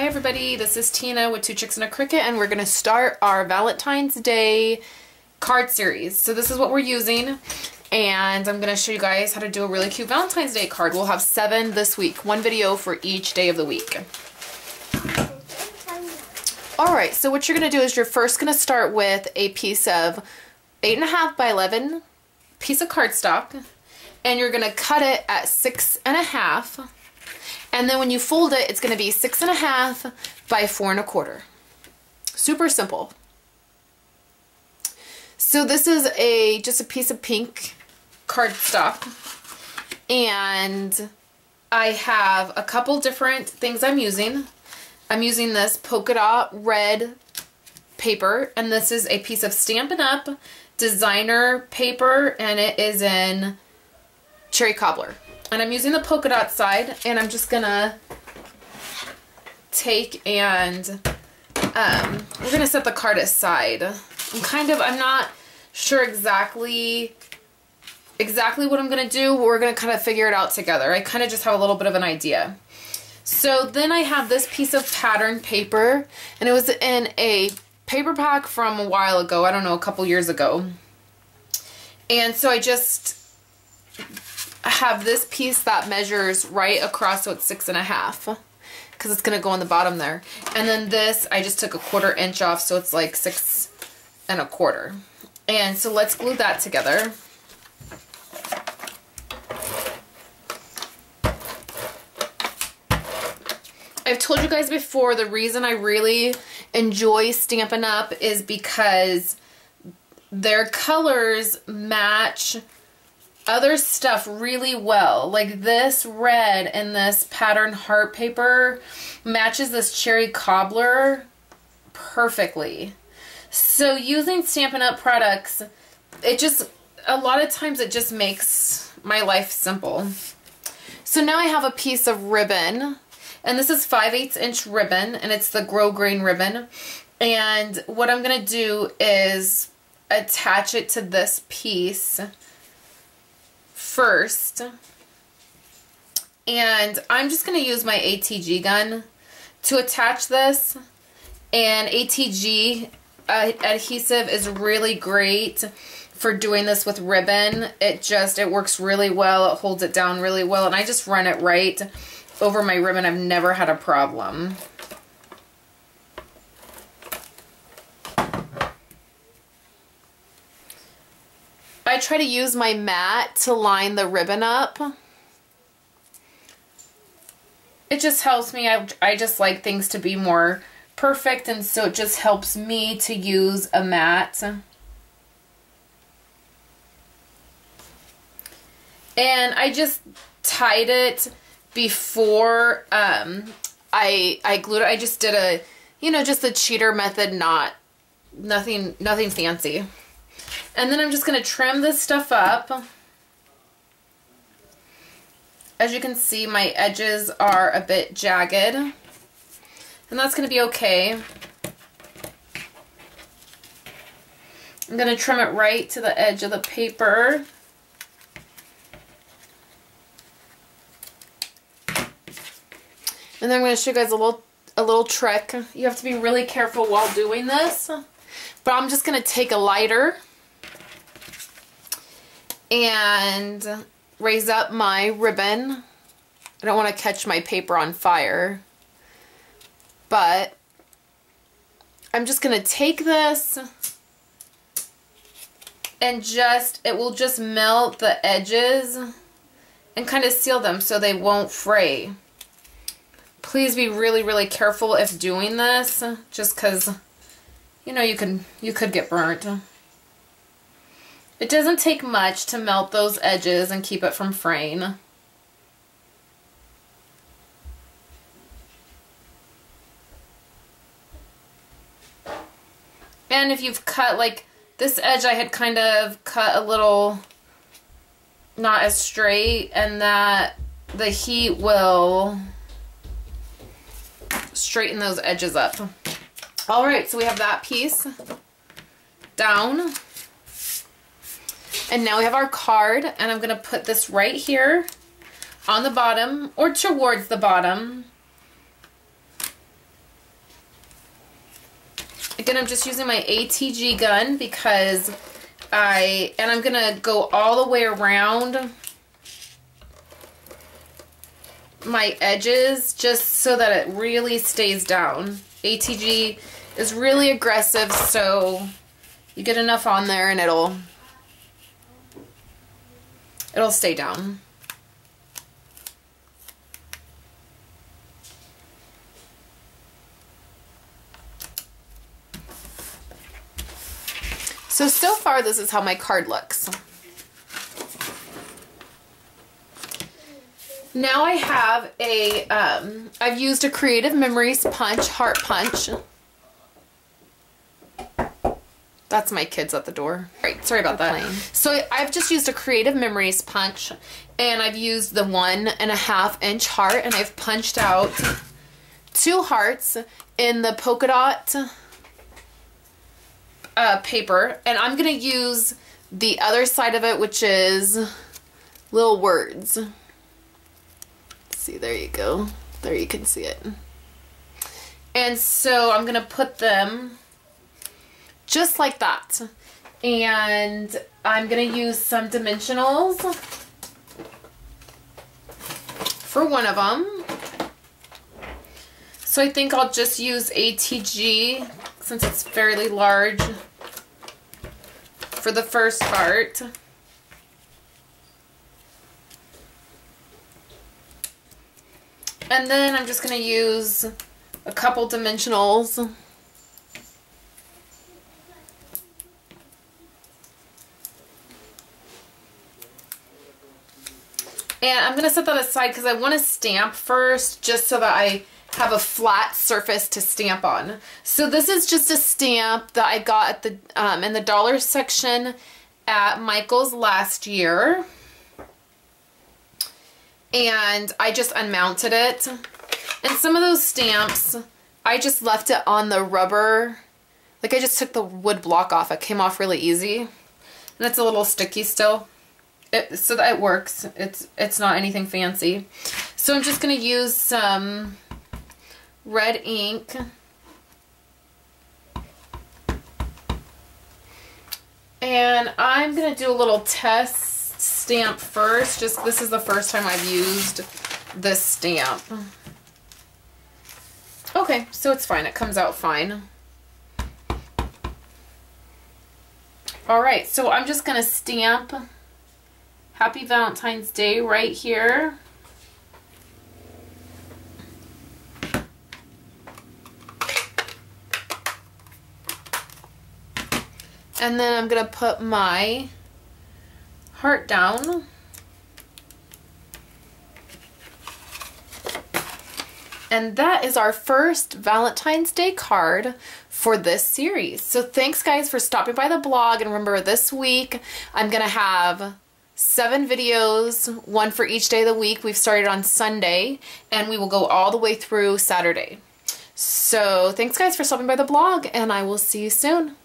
everybody, this is Tina with Two Chicks and a Cricket, and we're going to start our Valentine's Day card series. So this is what we're using, and I'm going to show you guys how to do a really cute Valentine's Day card. We'll have 7 this week, 1 video for each day of the week. Alright, so what you're going to do is you're first going to start with a piece of 8.5 by 11 piece of cardstock, and you're going to cut it at 6.5. And then when you fold it, it's going to be 6.5 by 4.25. Super simple. So this is just a piece of pink cardstock, and I have a couple different things I'm using. I'm using this polka dot red paper, and this is a piece of Stampin' Up! Designer paper, and it is in cherry cobbler. And I'm using the polka dot side, and I'm just gonna take and we're gonna set the card aside. I'm not sure exactly what I'm gonna do. We're gonna kind of figure it out together. I kind of just have a little bit of an idea. So then I have this piece of pattern paper, and it was in a paper pack from a while ago. I don't know, a couple years ago. And so I just have this piece that measures right across, so it's 6.5, because it's gonna go on the bottom there. And then this, I just took a 1/4 inch off, so it's like 6.25. And so let's glue that together. I've told you guys before, the reason I really enjoy Stampin' Up! Is because their colors match other stuff really well. Like this red and this pattern heart paper matches this cherry cobbler perfectly. So using Stampin' Up! Products, a lot of times it just makes my life simple. So now I have a piece of ribbon, and this is 5/8 inch ribbon, and it's the grosgrain ribbon. And what I'm gonna do is attach it to this piece first, and I'm just going to use my ATG gun to attach this. And ATG adhesive is really great for doing this with ribbon. It works really well. It holds it down really well, and I just run it right over my ribbon. I've never had a problem. I try to use my mat to line the ribbon up. It just helps me. I just like things to be more perfect, and so it just helps me to use a mat. And I just tied it before I glued it. I just did just the cheater method, nothing fancy. And then I'm just going to trim this stuff up. As you can see, my edges are a bit jagged, and that's going to be okay. I'm going to trim it right to the edge of the paper. And then I'm going to show you guys a little trick. You have to be really careful while doing this. But I'm just going to take a lighter and raise up my ribbon. I don't want to catch my paper on fire, but I'm just going to take this and it will just melt the edges and kind of seal them so they won't fray. Please be really, really careful if doing this, just because you could get burnt. It doesn't take much to melt those edges and keep it from fraying. And if you've cut, like this edge, I had kind of cut a little not as straight, and that the heat will straighten those edges up. Alright, so we have that piece down. And now we have our card, and I'm going to put this right here on the bottom, or towards the bottom. Again, I'm just using my ATG gun because I'm gonna go all the way around my edges just so that it really stays down. ATG is really aggressive, so you get enough on there and it'll stay down. So far this is how my card looks. Now I have a, I've used a Creative Memories punch, heart punch. That's my kids at the door. Right, sorry about that. So I've just used a Creative Memories punch, and I've used the 1.5 inch heart, and I've punched out 2 hearts in the polka dot paper, and I'm gonna use the other side of it, which is little words. See, there you go. There you can see it. And so I'm gonna put them just like that. And I'm gonna use some dimensionals for one of them. So I think I'll just use ATG since it's fairly large for the first part. And then I'm just going to use a couple dimensionals. And I'm going to set that aside because I want to stamp first just so that I have a flat surface to stamp on. So this is just a stamp that I got at the in the dollar section at Michael's last year. And I just unmounted it. And some of those stamps, I just left it on the rubber. Like I just took the wood block off. It came off really easy. And it's a little sticky still. So that it works. It's not anything fancy. So I'm just going to use some red ink. And I'm going to do a little test stamp first. Just this is the first time I've used this stamp. Okay, so it's fine. It comes out fine. Alright, so I'm just going to stamp Happy Valentine's Day right here. And then I'm going to put my heart down. And that is our first Valentine's Day card for this series. So thanks guys for stopping by the blog, and remember this week I'm going to have 7 videos, 1 for each day of the week. We've started on Sunday and we will go all the way through Saturday. So thanks guys for stopping by the blog, and I will see you soon.